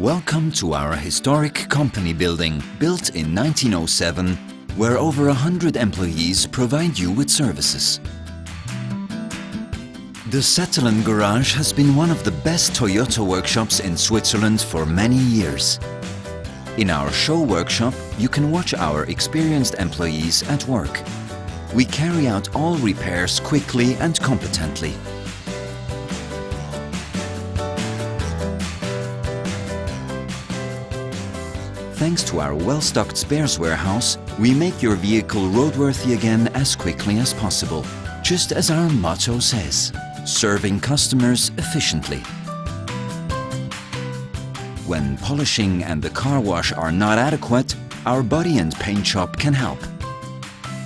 Welcome to our historic company building, built in 1907, where over 100 employees provide you with services. The Settelen Garage has been one of the best Toyota workshops in Switzerland for many years. In our show workshop, you can watch our experienced employees at work. We carry out all repairs quickly and competently. Thanks to our well-stocked spares warehouse, we make your vehicle roadworthy again as quickly as possible, just as our motto says, serving customers efficiently. When polishing and the car wash are not adequate, our body and paint shop can help.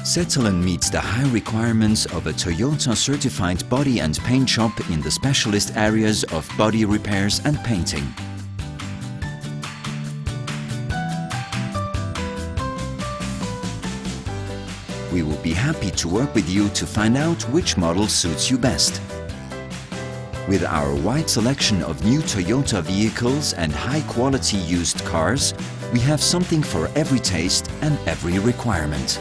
Settelen meets the high requirements of a Toyota certified body and paint shop in the specialist areas of body repairs and painting. We will be happy to work with you to find out which model suits you best. With our wide selection of new Toyota vehicles and high-quality used cars, we have something for every taste and every requirement.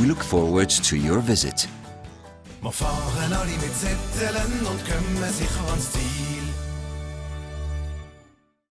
We look forward to your visit. Wir fahren alle mit Settelen und kommen sicher ans Ziel.